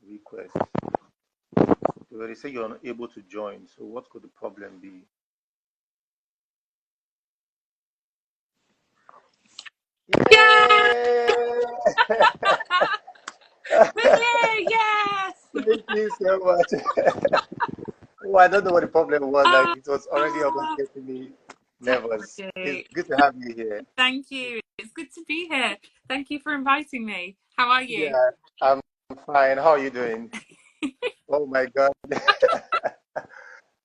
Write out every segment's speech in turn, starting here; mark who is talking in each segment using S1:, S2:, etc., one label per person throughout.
S1: request. Well, they say you're unable to join. So what could the problem be?
S2: Yeah!
S1: Yay!
S2: Really? Yes!
S1: Thank you so much. Oh, I don't know what the problem was. Like it was already almost
S2: Ah,
S1: getting me nervous. It's
S2: technology.
S1: good to have you here.
S2: Thank you. It's good to be here. Thank you for inviting me. How are you?
S1: Yeah, I'm fine. How are you doing? Oh my God.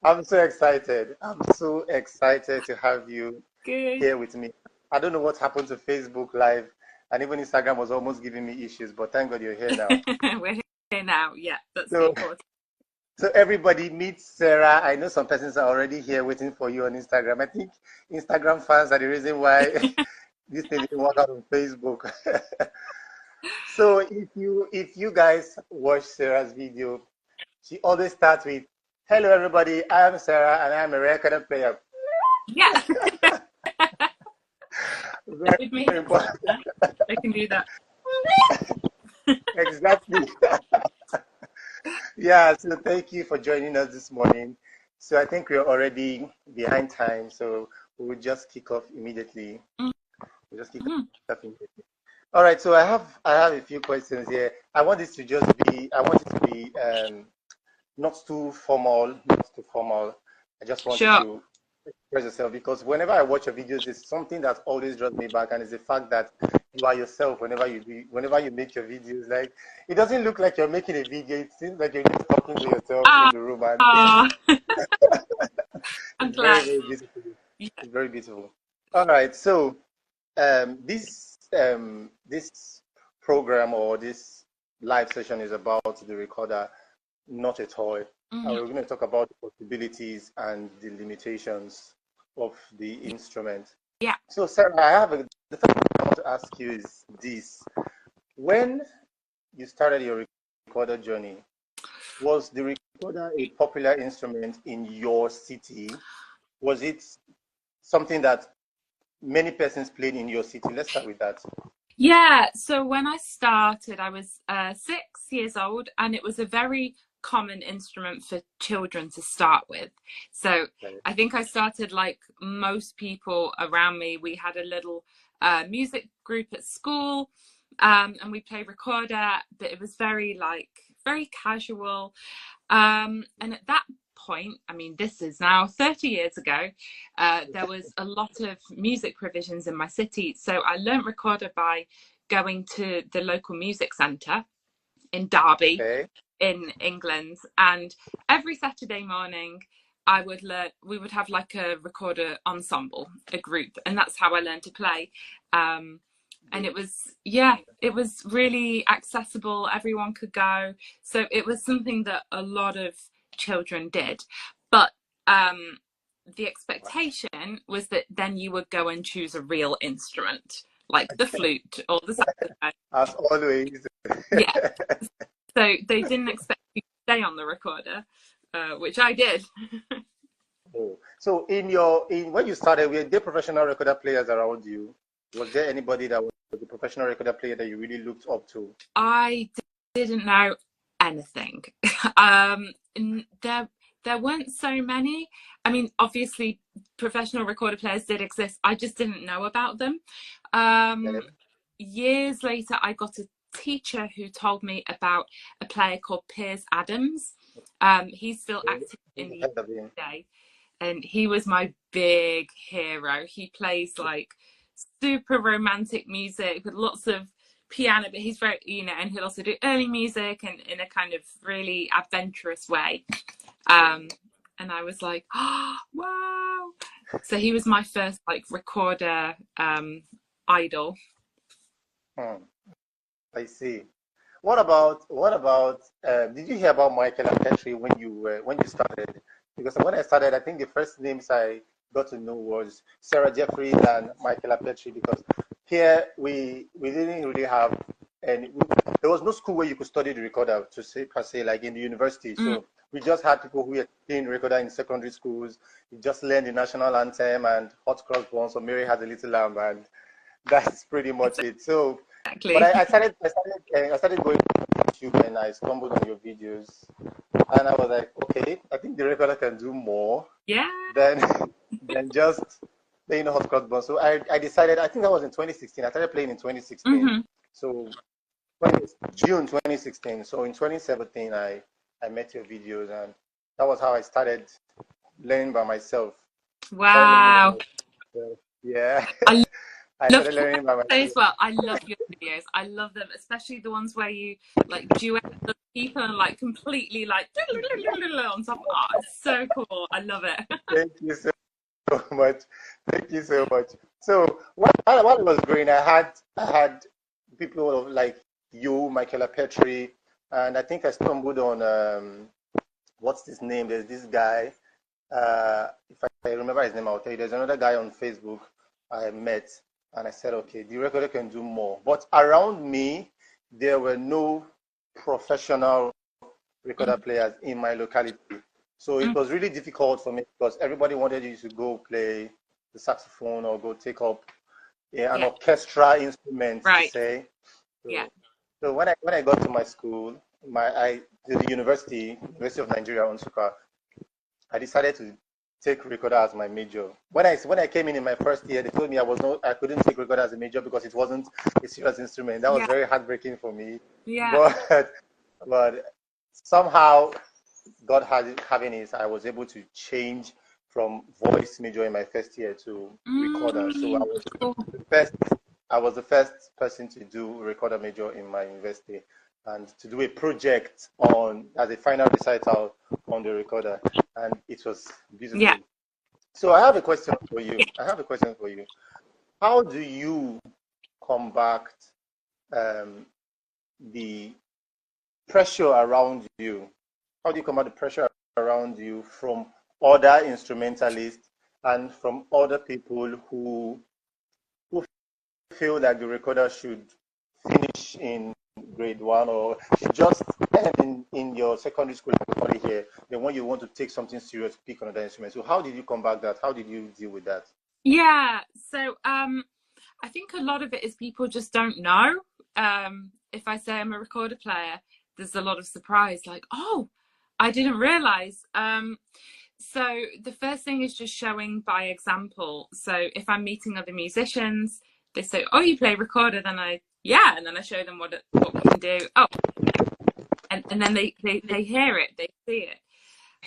S1: I'm so excited. I'm so excited to have you
S2: Good.
S1: here with me. I don't know what happened to Facebook Live, and even Instagram was almost giving me issues, but thank God you're here now.
S2: We're here now. Yeah, that's the
S1: So,
S2: important.
S1: so everybody meet Sarah. I know some persons are already here waiting for you on Instagram. I think Instagram fans are the reason why this thing didn't work out on Facebook. So if you guys watch Sarah's video, she always starts with, "Hello everybody, I am Sarah and I'm a record player."
S2: Yeah.
S1: Very,
S2: With me,
S1: very important.
S2: they can do that.
S1: Exactly. Yeah, so thank you for joining us this morning. So I think we're already behind time, so we'll just kick off immediately. We'll just kick
S2: Mhm.
S1: off immediately. All right, so I have a few questions here. I want it to be not too formal, not too formal. I just want you
S2: Sure.
S1: to express yourself because whenever I watch your videos, it's something that always draws me back, and it's the fact that you are yourself whenever you make your videos. Like it doesn't look like you're making a video; it seems like you're just talking to yourself in
S2: Ah,
S1: the room, and
S2: ah. I'm
S1: it's very,
S2: glad.
S1: very beautiful.
S2: Yeah.
S1: It's very beautiful. All right, so this program or this live session is about the recorder, not a toy. And
S2: Mhm.
S1: we're going to talk about the possibilities and the limitations of the instrument.
S2: Yeah.
S1: So, Sarah, the first thing I want to ask you is this. When you started your recorder journey, was the recorder a popular instrument in your city? Was it something that many persons played in your city? Let's start with that.
S2: Yeah, so when I started, I was 6 years old, and it was a very common instrument for children to start with. So
S1: Okay.
S2: I think I started like most people around me. We had a little music group at school, and we played recorder, but it was very casual. And at that point, I mean, this is now 30 years ago, there was a lot of music provisions in my city. So I learnt recorder by going to the local music centre in Derby
S1: Okay.
S2: in England. And every Saturday morning, we would have like a recorder ensemble, a group, and that's how I learned to play. And it was really accessible. Everyone could go. So it was something that a lot of children did. But the expectation was that then you would go and choose a real instrument, like the flute or the saxophone.
S1: As always.
S2: Yeah. So they didn't expect you to stay on the recorder, which I did.
S1: Oh. So in when you started, were there professional recorder players around you? Was there anybody that was a professional recorder player that you really looked up to?
S2: I didn't know anything. um, there weren't so many. I mean, obviously, professional recorder players did exist. I just didn't know about them.
S1: Okay.
S2: Years later, I got a teacher who told me about a player called Piers Adams. He's still active in the
S1: Heard of him.
S2: UK, and he was my big hero. He plays like super romantic music with lots of piano, but he's very, and he'll also do early music and in a kind of really adventurous way. And I was like, oh, wow. So he was my first like recorder idol.
S1: Hmm. I see. What about did you hear about Michael and Petri when you started? Because when I started, I think the first names I got to know was Sarah Jeffrey and Michael Petri because here we didn't really have and there was no school where you could study the recorder to say per se like in the university.
S2: Mm.
S1: So we just had people who were playing recorder in secondary schools. We just learned the national anthem and Hot Cross Buns or Mary Has a Little Lamb and that's pretty much it. So, but
S2: Exactly.
S1: I started going YouTube and I stumbled on your videos, and I was like, okay, I think the recorder can do more
S2: Yeah.
S1: than than just playing hopscotch ball. So I decided, I think that was in 2016. I started playing in 2016.
S2: Mm-hmm.
S1: So June 2016. So in 2017, I met your videos, and that was how I started learning by myself.
S2: Wow.
S1: Yeah.
S2: I
S1: I
S2: love
S1: started learning by
S2: say
S1: myself.
S2: as well. I love your videos. I love them, especially the ones where you like duet with people and like completely like on top. Oh, it's so cool. I love it.
S1: Thank you so much. Thank you so much. So while I was growing, I had people like you, Michaela Petrie, and I think I stumbled on what's his name? There's this guy. If I remember his name, I'll tell you. There's another guy on Facebook I met, and I said, okay, the recorder can do more. But around me, there were no professional recorder players in my locality. So it was really difficult for me because everybody wanted you to go play the saxophone or go take up an
S2: Yeah.
S1: orchestra instrument to
S2: Right.
S1: say. So,
S2: Yeah.
S1: so when I got to my school, the University of Nigeria, Nsukka, I decided to take recorder as my major. When I came in my first year, they told me I couldn't take recorder as a major because it wasn't a serious instrument. That was
S2: Yeah.
S1: very heartbreaking for me.
S2: Yeah.
S1: But somehow God having it, I was able to change from voice major in my first year to recorder. So
S2: Cool.
S1: I was the first person to do recorder major in my university and to do a project as a final recital on the recorder, and it was beautiful.
S2: Yeah.
S1: So I have a question for you. How do you combat the pressure around you? How do you combat the pressure around you from other instrumentalists and from other people who feel like the recorder should finish in grade one or should just end in your secondary school here, then when you want to take something serious, pick another instrument. So how did you combat that? How did you deal with that?
S2: Yeah. So I think a lot of it is people just don't know. If I say I'm a recorder player, there's a lot of surprise, like, oh, I didn't realize. So the first thing is just showing by example. So if I'm meeting other musicians, they say, oh, you play recorder, then and then I show them what we can do. Oh, and then they hear it, they see it.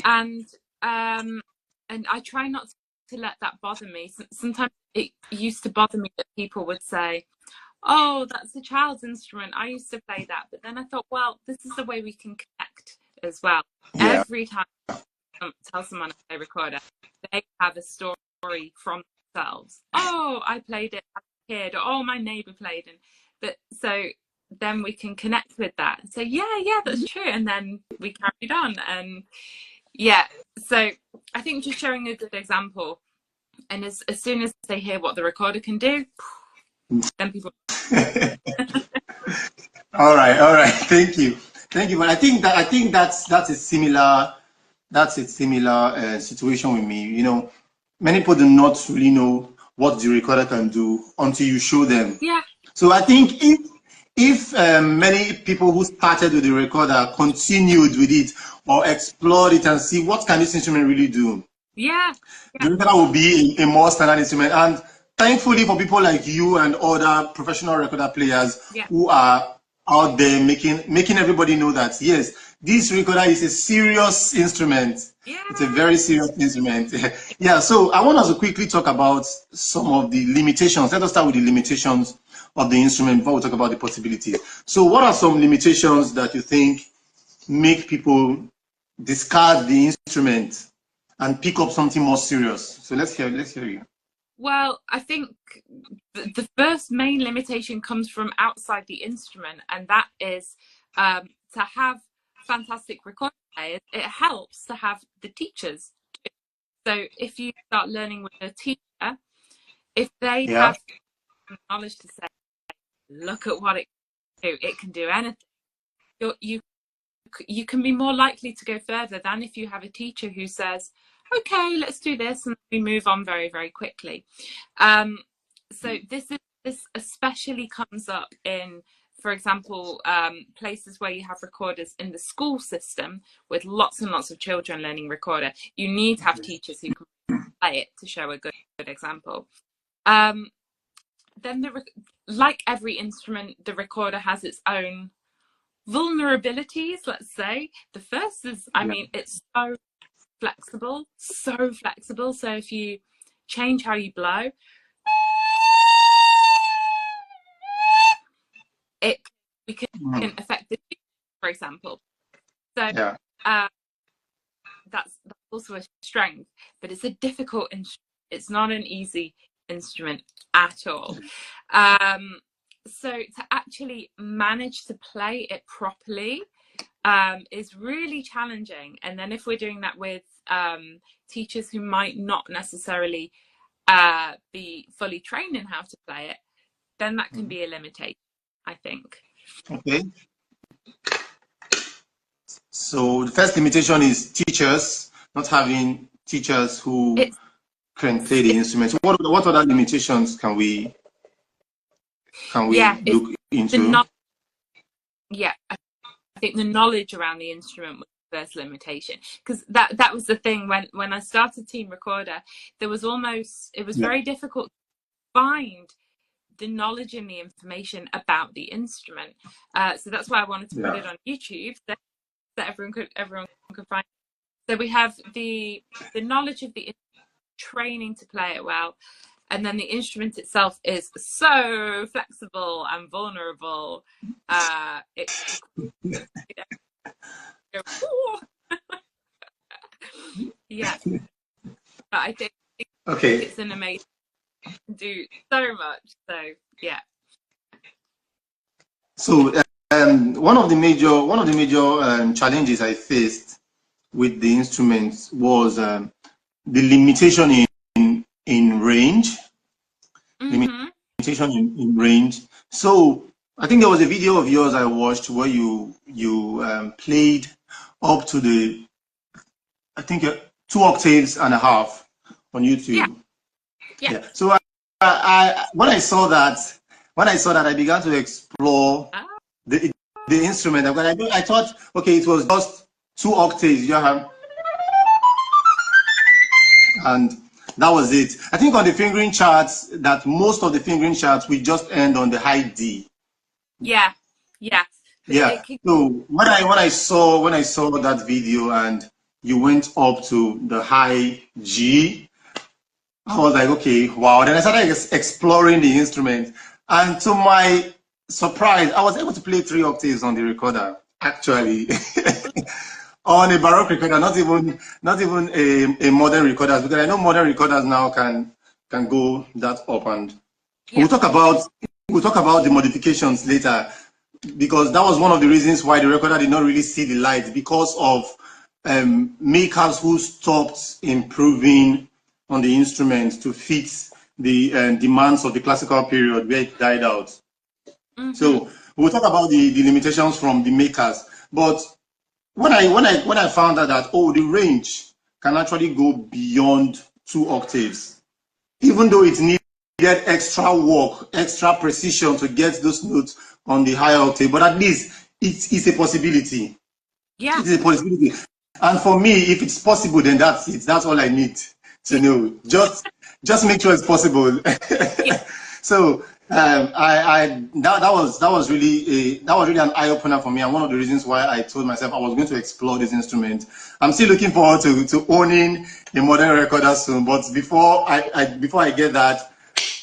S2: And I try not to let that bother me. Sometimes it used to bother me that people would say, oh, that's a child's instrument, I used to play that. But then I thought, well, this is the way we can connect as well.
S1: Yeah.
S2: Every time I tell someone I play recorder, they have a story from themselves. Oh, I played it as a kid, or oh, my neighbor played it. But so then we can connect with that and say, yeah, that's true. And then we carried on. And yeah, so I think just showing a good example, and as soon as they hear what the recorder can do, then people.
S1: All right. Thank you. But I think that's a similar situation with me. You know, many people do not really know what the recorder can do until you show them.
S2: Yeah.
S1: So I think if many people who started with the recorder continued with it or explored it and see what can this instrument really do,
S2: Yeah.
S1: the recorder will be a more standard instrument. And thankfully for people like you and other professional recorder players
S2: Yeah.
S1: who are out there making everybody know that yes, this recorder is a serious instrument.
S2: Yeah.
S1: It's a very serious instrument. Yeah, so I want us to quickly talk about some of the limitations. Let us start with the limitations of the instrument before we talk about the possibilities. So what are some limitations that you think make people discard the instrument and pick up something more serious? So let's hear you.
S2: Well, I think the first main limitation comes from outside the instrument, and that is to have fantastic recording players. It helps to have the teachers. So if you start learning with a teacher, if they
S1: Yeah.
S2: have knowledge to say, look at what it can do anything, you can be more likely to go further than if you have a teacher who says, okay, let's do this, and we move on very, very quickly. So this especially comes up in for example, places where you have recorders in the school system with lots and lots of children learning recorder, you need to have teachers who can play it to show a good example. Then like every instrument, the recorder has its own vulnerabilities, let's say. The first is, I mean, it's so flexible. So if you change how you blow, we can affect the tune, for example. So that's also a strength, but it's a difficult instrument. It's not an easy instrument at all. So to actually manage to play it properly is really challenging. And then if we're doing that with teachers who might not necessarily be fully trained in how to play it, then that can be a limitation, I think.
S1: Okay. So the first limitation is teachers, not having teachers who can play the instrument. So what other limitations can we look into?
S2: I think the knowledge around the instrument was the first limitation, because that was the thing when I started Team Recorder. There was it was very difficult to find the knowledge and the information about the instrument. So that's why I wanted to put it on YouTube, so that everyone could find it. So we have the knowledge of the training to play it well, and then the instrument itself is so flexible and vulnerable. Yeah, but I think it's an amazing, do so much. So yeah.
S1: So one of the major challenges I faced with the instruments was the limitation in range. Limitation in range. So I think there was a video of yours I watched where you played up to I think 2 octaves and a half on YouTube. Yeah. So when I saw that, I began to explore the instrument. I thought, okay, it was just 2 octaves. You have, and that was it. I think on the fingering charts, that most of the fingering charts we just end on the high D.
S2: Yeah.
S1: So when I saw that video and you went up to the high G, I was like, okay, wow. Then I started exploring the instrument, and to my surprise, I was able to play 3 octaves on the recorder, actually. On a Baroque recorder, not even a modern recorder, because I know modern recorders now can go that up, and we'll talk about the modifications later, because that was one of the reasons why the recorder did not really see the light, because of makers who stopped improving on the instrument to fit the demands of the classical period where it died out. So we'll talk about the limitations from the makers. But when I found out that the range can actually go beyond 2 octaves, even though it needed extra work, extra precision to get those notes on the higher octave, but at least it's a possibility.
S2: Yeah,
S1: it's a possibility. And for me, if it's possible, then that's it. That's all I need to know. Just make sure it's possible. So that was really an eye opener for me, and one of the reasons why I told myself I was going to explore this instrument. I'm still looking forward to owning a modern recorder soon. But before I get that,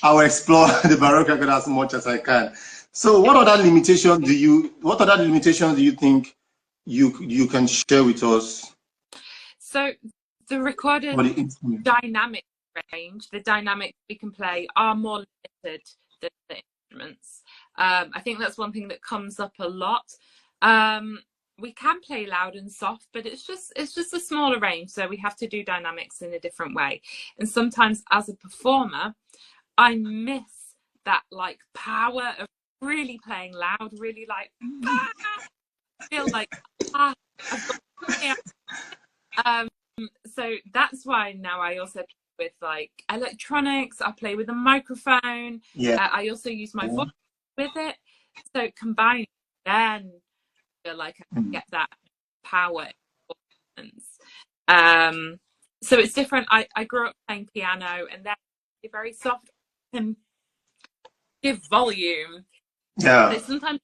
S1: I will explore the Baroque recorder as much as I can. So what other limitations do you think you can share with us?
S2: So the recorder's dynamic range, the dynamics we can play, are more limited than the instruments. I think that's one thing that comes up a lot. We can play loud and soft, but it's just a smaller range, so we have to do dynamics in a different way. And sometimes as a performer, I miss that like power of really playing loud, really like feel like I've got so that's why now I also play with like electronics. I play with a microphone. I also use my voice with it. So combining, then I feel like I get that power. So it's different. I grew up playing piano, and then very soft and give volume.
S1: Yeah.
S2: So sometimes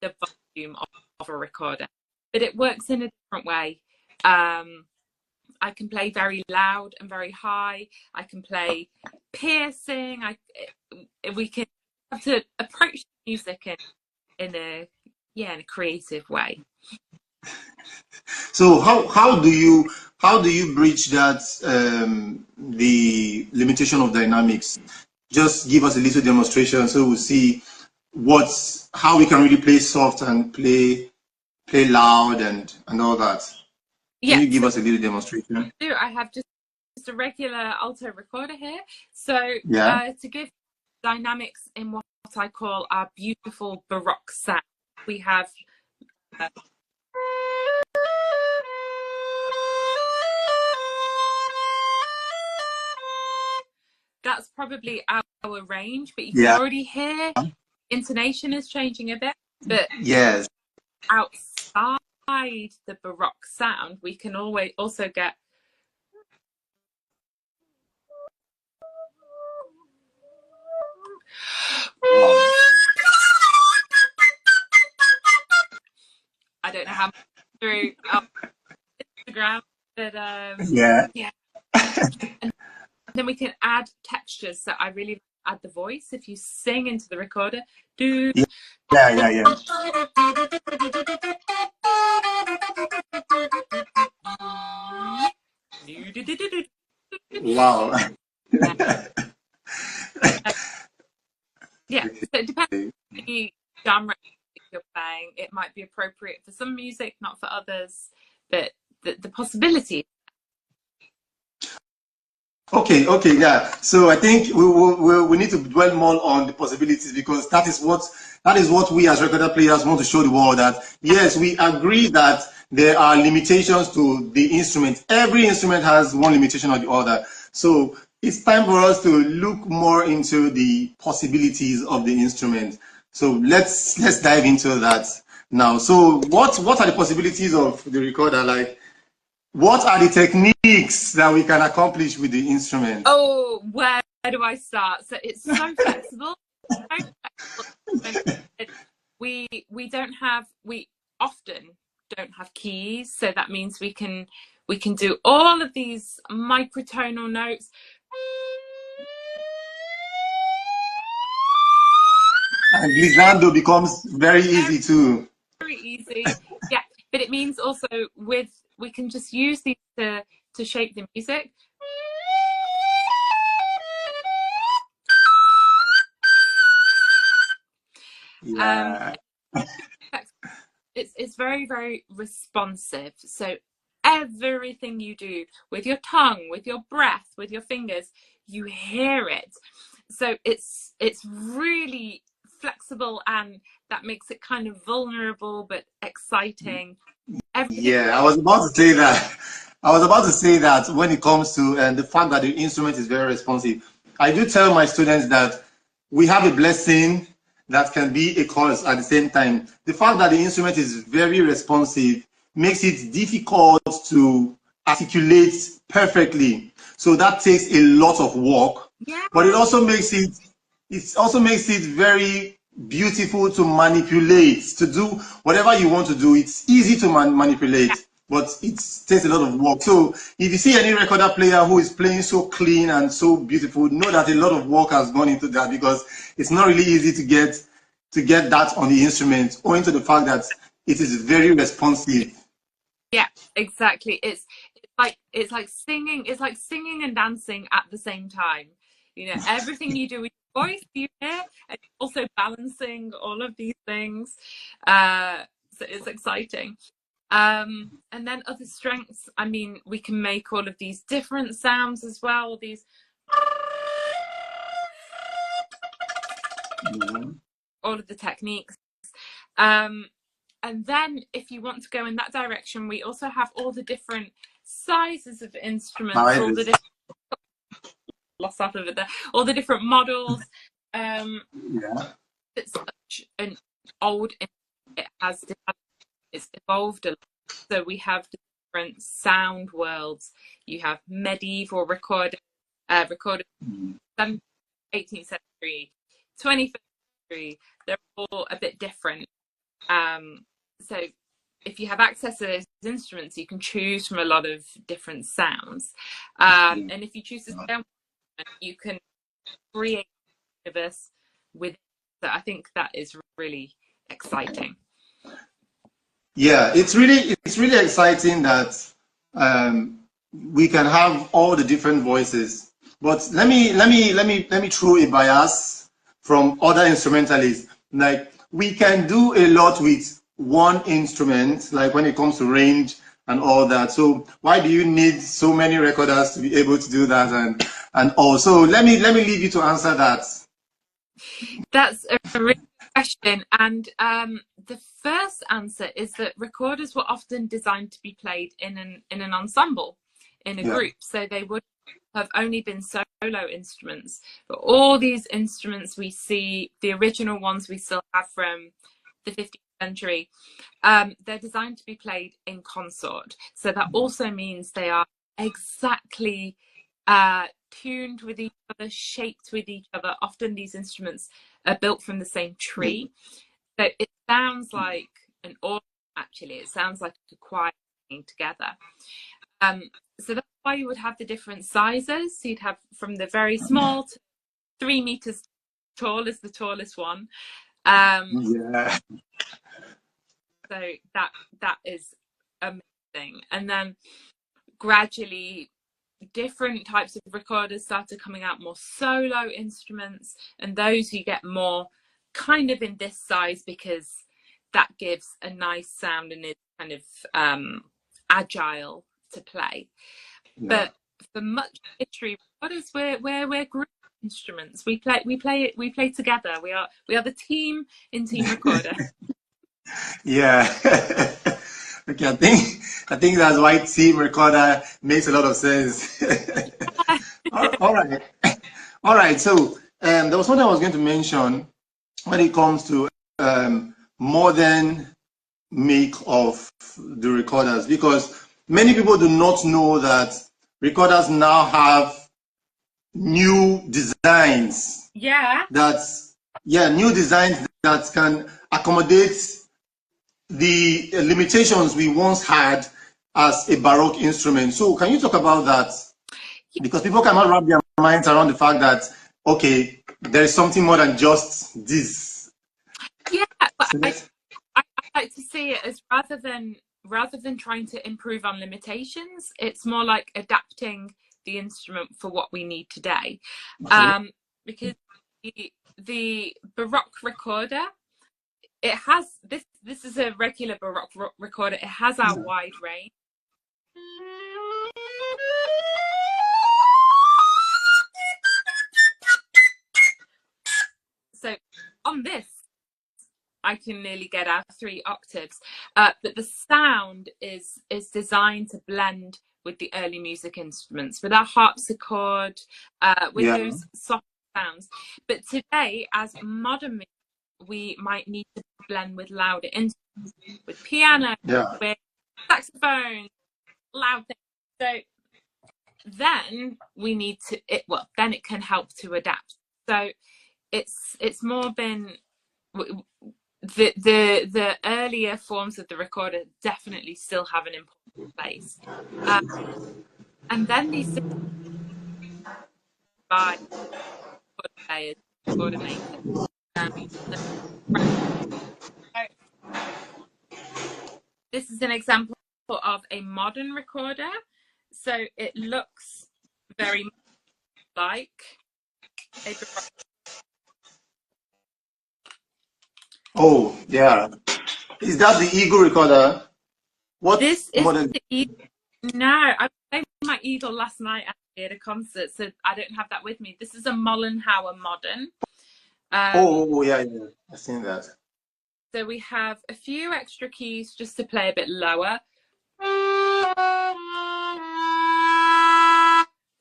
S2: the volume of a recorder, but it works in a different way. I can play very loud and very high. I can play piercing. We can have to approach music in a creative way.
S1: So how do you bridge that the limitation of dynamics? Just give us a little demonstration so we'll see how we can really play soft and play loud and all that. Can
S2: Yeah,
S1: you give
S2: so
S1: us a little demonstration?
S2: I have just a regular alto recorder here. So
S1: Yeah.
S2: to give dynamics in what I call our beautiful Baroque sound, we have that's probably our range, but you can already hear intonation is changing a bit. But
S1: yes,
S2: outside the Baroque sound, we can always also get I don't know how much through Instagram, but
S1: yeah,
S2: and then we can add textures. So I really add the voice. If you sing into the recorder, do
S1: yeah. Wow.
S2: Yeah, so it depends on the genre you're playing. It might be appropriate for some music, not for others, but the possibility.
S1: Okay, yeah. So I think we need to dwell more on the possibilities, because that is what we as record players want to show the world, that yes, we agree that there are limitations to the instrument. Every instrument has one limitation or the other. So it's time for us to look more into the possibilities of the instrument. So let's dive into that now. So what are the possibilities of the recorder? Like, what are the techniques that we can accomplish with the instrument?
S2: Oh, where do I start? So it's so flexible. We often don't have keys, so that means we can do all of these microtonal notes.
S1: And glissando becomes very easy too.
S2: Very easy, yeah. But it means also we can just use these to shape the music.
S1: Yeah.
S2: It's very, very responsive. So everything you do with your tongue, with your breath, with your fingers, you hear it. So it's really flexible, and that makes it kind of vulnerable but exciting.
S1: Yeah, I was about to say that. I was about to say that when it comes to the fact that the instrument is very responsive. I do tell my students that we have a blessing that can be a curse at the same time. The fact that the instrument is very responsive makes it difficult to articulate perfectly. So that takes a lot of work.
S2: Yeah.
S1: But it also makes it very beautiful to manipulate, to do whatever you want to do. It's easy to manipulate, but it takes a lot of work. So if you see any recorder player who is playing so clean and so beautiful, know that a lot of work has gone into that, because it's not really easy to get that on the instrument, owing to the fact that it is very responsive.
S2: Yeah, exactly. It's like singing. It's like singing and dancing at the same time. You know, everything you do with your voice, you hear, and also balancing all of these things. So it's exciting. And then other strengths. I mean, we can make all of these different sounds as well. These all of the techniques. And then if you want to go in that direction, we also have all the different sizes of instruments, all the different lost half of it there, all the different models.
S1: Yeah.
S2: It's such an old. It's evolved a lot. So we have different sound worlds. You have medieval recorded 18th century, 21st century. They're all a bit different. So if you have access to those instruments, you can choose from a lot of different sounds. And if you choose to stay on, you can create a universe with it. So I think that is really exciting.
S1: Yeah, it's really exciting that we can have all the different voices. But let me throw a bias from other instrumentalists. Like, we can do a lot with one instrument, like when it comes to range and all that. So why do you need so many recorders to be able to do that? And also, let me leave you to answer that.
S2: That's a really good question. And the first answer is that recorders were often designed to be played in an ensemble, in a group. So they would have only been solo instruments. But all these instruments we see, the original ones we still have from the 15th century, they're designed to be played in consort. So that also means they are exactly tuned with each other, shaped with each other. Often these instruments are built from the same tree. So it sounds like an organ, actually. It sounds like a choir singing together. So that's why you would have the different sizes. So you'd have from the very small to 3 meters tall is the tallest one.
S1: Yeah.
S2: So that is amazing. And then gradually different types of recorders started coming out, more solo instruments, and those you get more kind of in this size because that gives a nice sound and is kind of agile to play. Yeah. But for much history recorders, we're group instruments. We play together. We are the team in Team Recorder.
S1: Yeah. Okay, I think that's why Team Recorder makes a lot of sense. All right. So there was something I was going to mention when it comes to modern make of the recorders, because many people do not know that recorders now have new designs.
S2: Yeah.
S1: New designs that can accommodate the limitations we once had as a Baroque instrument. So can you talk about that? Because people cannot wrap their minds around the fact that, okay, there is something more than just this.
S2: Yeah, but I like to see it as rather than trying to improve on limitations, it's more like adapting the instrument for what we need today. Okay. Because the Baroque recorder, it has this is a regular Baroque recorder. It has our wide range. So on this, I can nearly get out 3 octaves, but the sound is designed to blend with the early music instruments, with our harpsichord, with those soft sounds. But today, as modern music, we might need to blend with louder instruments, with piano, with saxophone, loud things. So then we need to then it can help to adapt. So it's more been the earlier forms of the recorder definitely still have an important place, and then these by players coordinated. This is an example of a modern recorder, so it looks very much like a Baroque.
S1: Oh, yeah. Is that the Eagle recorder? What?
S2: This is the Eagle. No, I played my Eagle last night at a concert, so I don't have that with me. This is a Mollenhauer modern.
S1: Yeah, I've seen that.
S2: So we have a few extra keys just to play a bit lower.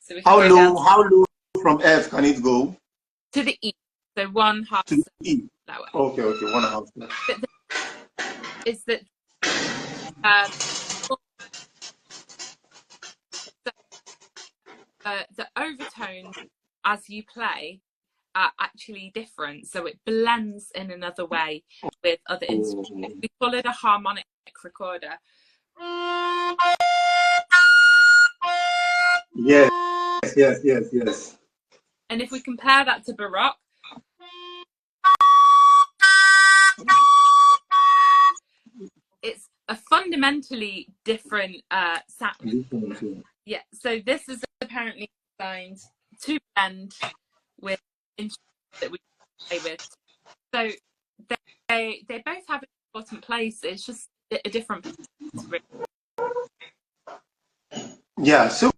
S2: So
S1: how low from F can it go?
S2: To the E. So one half
S1: To E.
S2: lower.
S1: Okay, okay, 1.5.
S2: But is that um, the overtones as you play are actually different, so it blends in another way with other instruments. We call it a harmonic recorder.
S1: Yes, yes, yes, yes.
S2: And if we compare that to Baroque, it's a fundamentally different sound. Yeah, so this is apparently designed to blend with instruments that we play with. So they both have an important place. It's just a different place.
S1: Yeah, so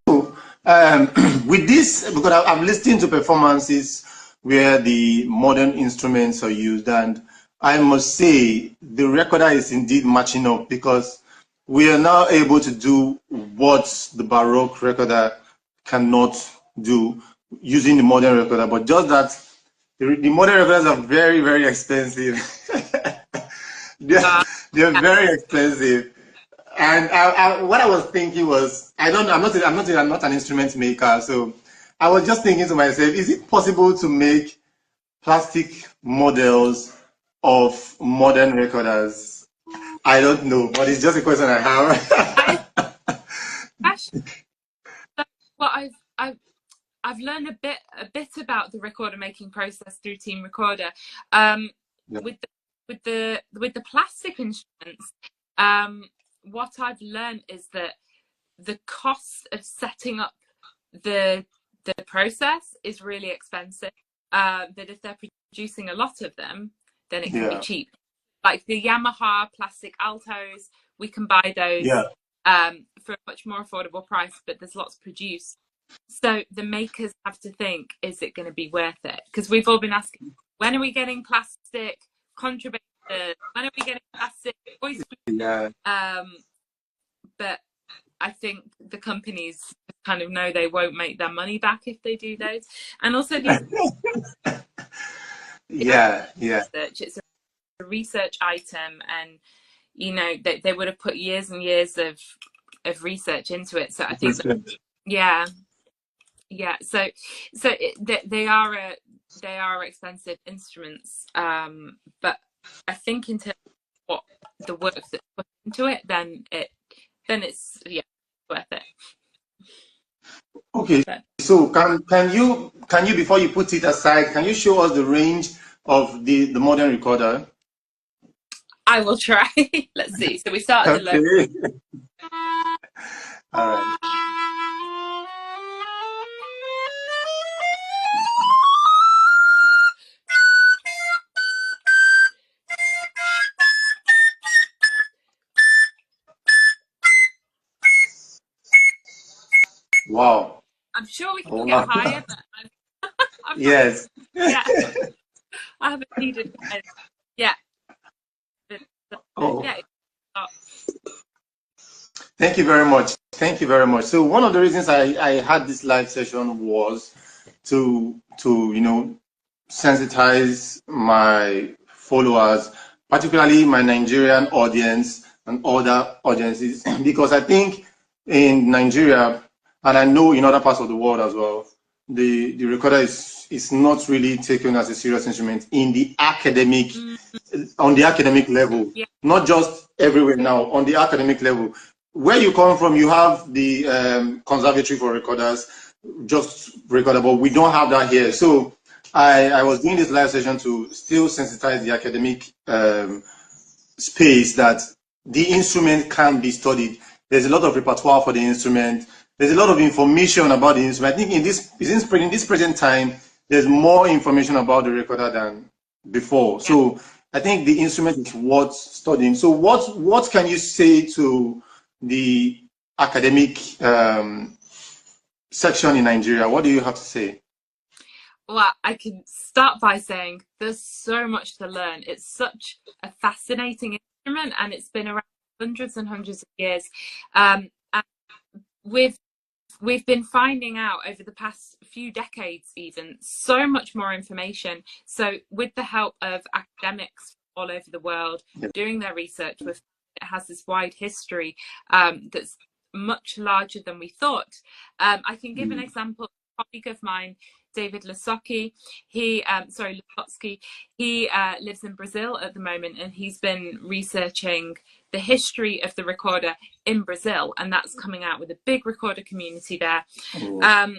S1: with this, because I'm listening to performances where the modern instruments are used, and I must say the recorder is indeed matching up, because we are now able to do what the Baroque recorder cannot do using the modern recorder, but just that the modern recorders are very, very expensive. they're, they're very expensive. And what I was thinking was, I'm not an instrument maker, so I was just thinking to myself, is it possible to make plastic models of modern recorders? I don't know, but it's just a question I have.
S2: Actually, well, I've learned a bit about the recorder making process through Team Recorder. Yeah. With the plastic instruments, what I've learned is that the cost of setting up the process is really expensive. That if they're producing a lot of them, then it can be cheap. Like the Yamaha plastic altos, we can buy those for a much more affordable price, but there's lots produced. So the makers have to think, is it going to be worth it? Because we've all been asking, when are we getting plastic contraband? When are we getting plastic voice? But I think the companies kind of know they won't make their money back if they do those. And also these research, it's a research item, and you know they would have put years and years of research into it. So I think so they are expensive instruments, but I think in terms of what the work that's put into it, then it's worth it.
S1: Okay, so can you before you put it aside, can you show us the range of the modern recorder?
S2: I will try. Let's see. So we start at the low.
S1: All right. Wow.
S2: I'm sure we can get higher, but I'm
S1: yes.
S2: Yeah. I haven't needed it. Yeah.
S1: Yeah. Thank you very much. Thank you very much. So one of the reasons I had this live session was to sensitize my followers, particularly my Nigerian audience and other audiences, because I think in Nigeria, and I know in other parts of the world as well, the recorder is not really taken as a serious instrument in the academic, on the academic level, not just everywhere now, on the academic level. Where you come from, you have the conservatory for recorders, just recorder, but we don't have that here. So I was doing this live session to still sensitize the academic space that the instrument can be studied. There's a lot of repertoire for the instrument. There's a lot of information about the instrument. I think in this present time, there's more information about the recorder than before. So I think the instrument is worth studying. So what can you say to the academic section in Nigeria? What do you have to say?
S2: Well, I can start by saying there's so much to learn. It's such a fascinating instrument, and it's been around hundreds and hundreds of years. And with we've been finding out over the past few decades even so much more information. So with the help of academics all over the world doing their research, it has this wide history that's much larger than we thought. I can give an example. A colleague of mine, David Lasocki, Lasocki, he lives in Brazil at the moment, and he's been researching the history of the recorder in Brazil, and that's coming out with a big recorder community there. So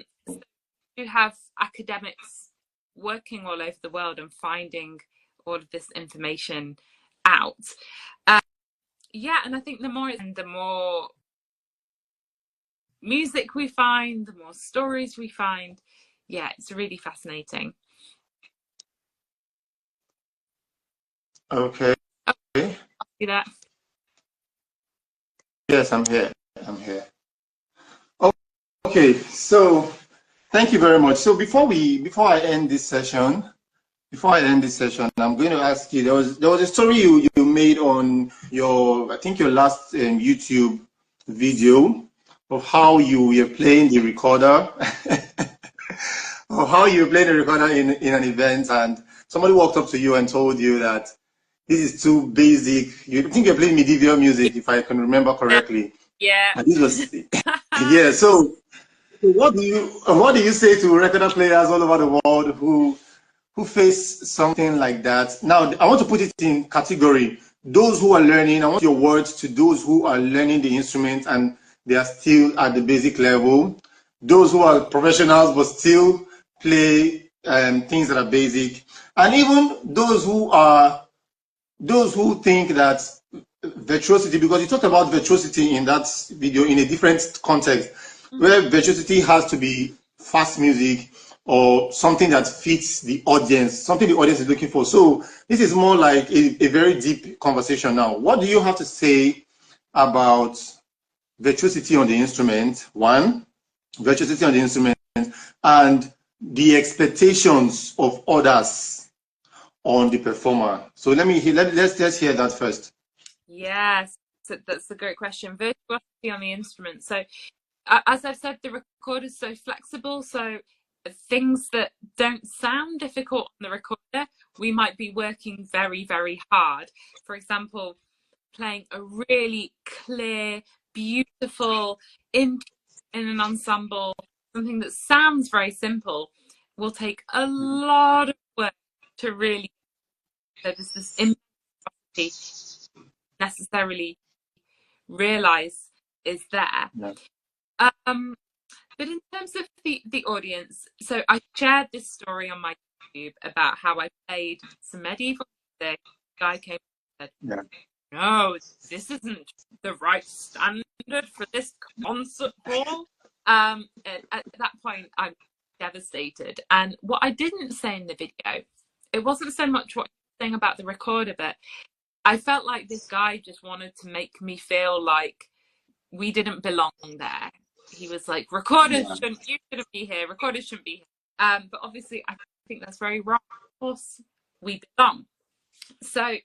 S2: you have academics working all over the world and finding all of this information out. And I think the more music we find, the more stories we find. Yeah, it's really fascinating.
S1: Okay.
S2: Oh, see that?
S1: Yes, I'm here. Okay, so thank you very much. So before I end this session, I'm going to ask you, there was a story you made on your, I think your last YouTube video of how you were playing the recorder, in an event, and somebody walked up to you and told you that this is too basic. You think you're playing medieval music, if I can remember correctly.
S2: Yeah.
S1: And this was yeah. So what do you say to recorder players all over the world who face something like that? Now, I want to put it in category. Those who are learning, I want your words to those who are learning the instrument and they are still at the basic level. Those who are professionals but still play things that are basic. And even those who think that virtuosity, because you talked about virtuosity in that video in a different context, where virtuosity has to be fast music or something that fits the audience, something the audience is looking for. So this is more like a very deep conversation now. What do you have to say about virtuosity on the instrument, virtuosity on the instrument, and the expectations of others on the performer? So let's hear that first.
S2: Yes, that's a great question. Virtuosity on the instrument. So as I've said, the recorder is so flexible, so things that don't sound difficult on the recorder, we might be working very, very hard. For example, playing a really clear, beautiful in an ensemble, something that sounds very simple, will take a lot of work to really, so there's this impact necessarily realize is there. But in terms of the audience, so I shared this story on my YouTube about how I played some medieval music. The guy came and said, no, this isn't the right standard for this concert hall. And at that point, I'm devastated. And what I didn't say in the video, it wasn't so much what I was saying about the recorder, but I felt like this guy just wanted to make me feel like we didn't belong there. He was like, you shouldn't be here, recorders shouldn't be here. But obviously, I think that's very wrong. Of course, we belong. So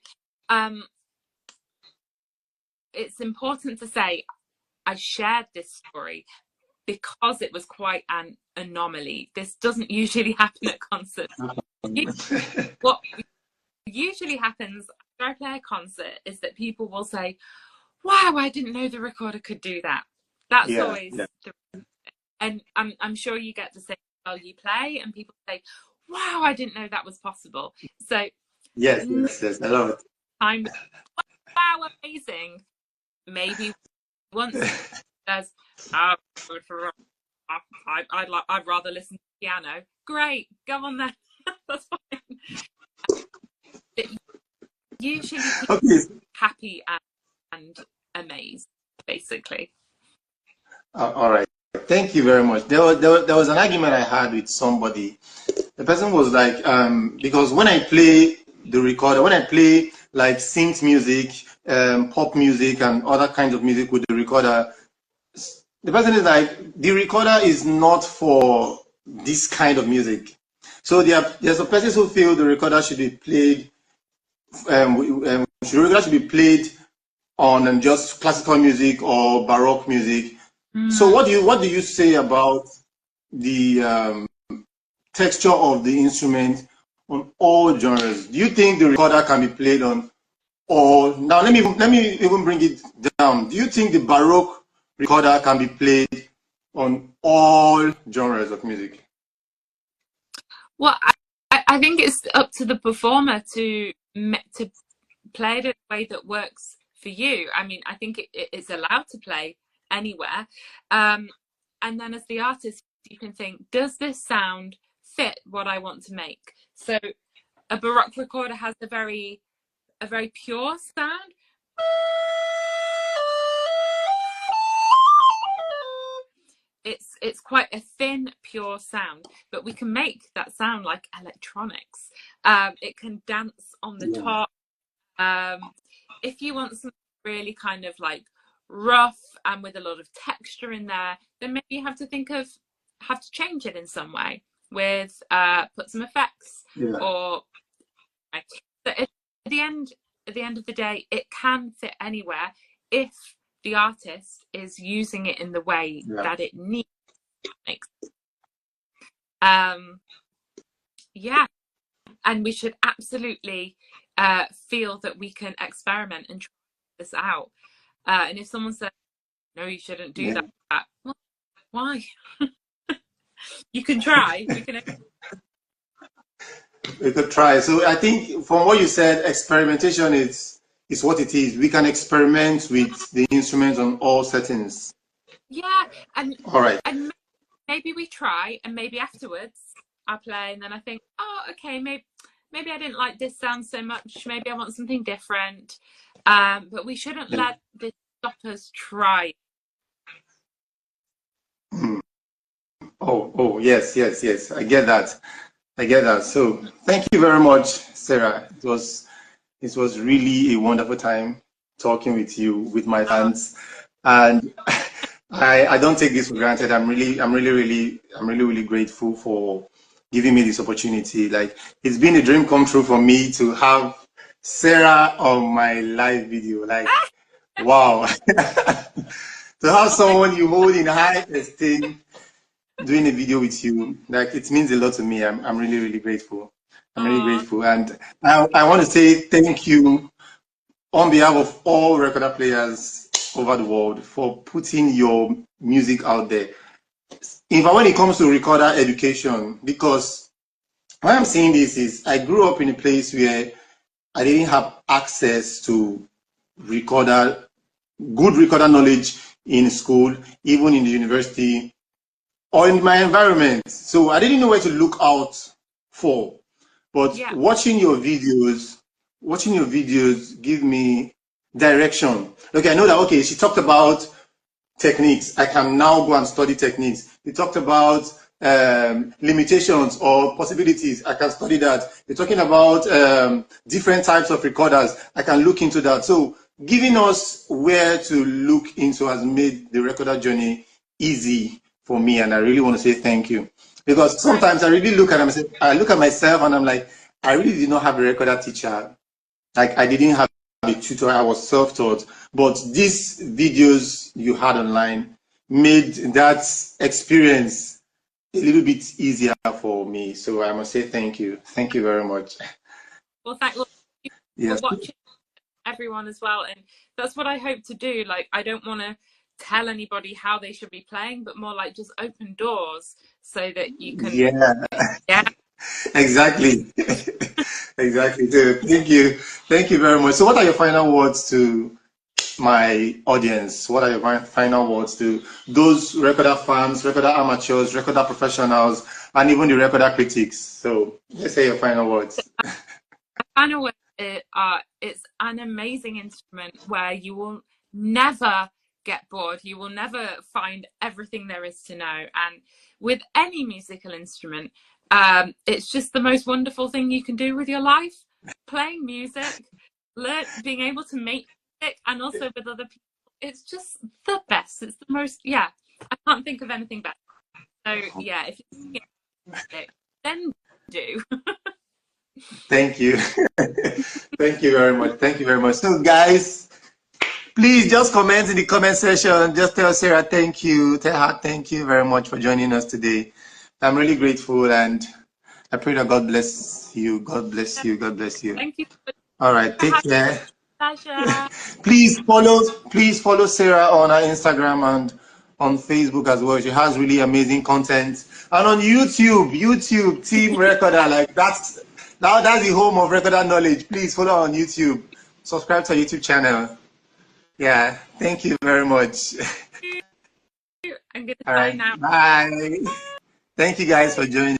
S2: it's important to say I shared this story because it was quite an anomaly. This doesn't usually happen at concerts. What usually happens after I play a concert is that people will say, wow, I didn't know the recorder could do that. That's always and I'm sure you get the same while you play, and people say, wow, I didn't know that was possible. So
S1: yes, I love it.
S2: Wow, amazing. Maybe once says, I'd rather listen to piano. Great, go on then. That's fine. But usually happy and amazed, basically.
S1: All right. Thank you very much. There was an argument I had with somebody. The person was like, because when I play the recorder, when I play like synth music, pop music, and other kinds of music with the recorder, the person is like, the recorder is not for this kind of music. So there's some persons who feel the recorder should be played, should be played on just classical music or Baroque music. So what do you say about the texture of the instrument on all genres? Do you think the recorder can be played on all? Now let me even bring it down. Do you think the Baroque recorder can be played on all genres of music?
S2: Well, I think it's up to the performer to play it in a way that works for you. I mean, I think it's allowed to play anywhere. And then as the artist, you can think, does this sound fit what I want to make? So a Baroque recorder has a very pure sound. It's quite a thin, pure sound, but we can make that sound like electronics. It can dance on the top. If you want something really kind of like rough and with a lot of texture in there, then maybe you have to change it in some way with put some effects or. So at the end of the day, it can fit anywhere if the artist is using it in the way that it needs to make sense. And we should absolutely feel that we can experiment and try this out. And if someone says, no, you shouldn't do that, well, why? You can try.
S1: We could try. So I think from what you said, experimentation is what it is. We can experiment with the instruments on all settings.
S2: Yeah, and
S1: all right.
S2: And maybe we try, and maybe afterwards I play, and then I think, oh, okay, maybe I didn't like this sound so much. Maybe I want something different. But we shouldn't let this stop us try.
S1: Oh, yes. I get that. So thank you very much, Sarah. It was really a wonderful time talking with you, with my fans, and I don't take this for granted. I'm really grateful for giving me this opportunity. Like, it's been a dream come true for me to have Sarah on my live video. Like, wow. To have someone you hold in high esteem doing a video with you, like, it means a lot to me. I'm really grateful. I'm really grateful. And I want to say thank you on behalf of all recorder players over the world for putting your music out there. In fact, when it comes to recorder education, because why I'm saying this is I grew up in a place where I didn't have access to good recorder knowledge in school, even in the university, or in my environment. So I didn't know where to look out for. But watching your videos give me direction. Okay, I know that, okay, she talked about techniques. I can now go and study techniques. You talked about limitations or possibilities. I can study that. You're talking about different types of recorders. I can look into that. So giving us where to look into has made the recorder journey easy for me, and I really want to say thank you. Because sometimes I really look at myself and I'm like, I really did not have a recorder teacher. Like, I didn't have a tutor. I was self-taught. But these videos you had online made that experience a little bit easier for me. So I must say thank you. Thank you very much.
S2: Well, thank you for watching, everyone, as well. And that's what I hope to do. Like, I don't want to tell anybody how they should be playing, but more like just open doors so that you can. Yeah.
S1: Exactly. Exactly. So thank you very much. So what are your final words to my audience? What are your final words to those recorder fans, recorder amateurs, recorder professionals, and even the recorder critics? So let's say your final words.
S2: Final words are, it's an amazing instrument where you will never get bored. You will never find everything there is to know. And with any musical instrument, it's just the most wonderful thing you can do with your life. Playing music, being able to make music, and also with other people. It's just the best. It's the most, I can't think of anything better. So yeah, if you're thinking music, then do.
S1: Thank you. Thank you very much. So guys, Please just comment in the comment section. Just tell Sarah thank you. Tell her thank you very much for joining us today. I'm really grateful, and I pray that God bless you. God bless you. God bless you.
S2: Thank you
S1: All right.
S2: for
S1: Take
S2: having me.
S1: care.
S2: Pleasure.
S1: Please follow Sarah on her Instagram and on Facebook as well. She has really amazing content. And on YouTube Team Recorder, like that's the home of recorder knowledge. Please follow her on YouTube. Subscribe to her YouTube channel. Yeah, thank you very much.
S2: I'm gonna
S1: All
S2: sign
S1: right,
S2: out.
S1: bye. Thank you guys for joining.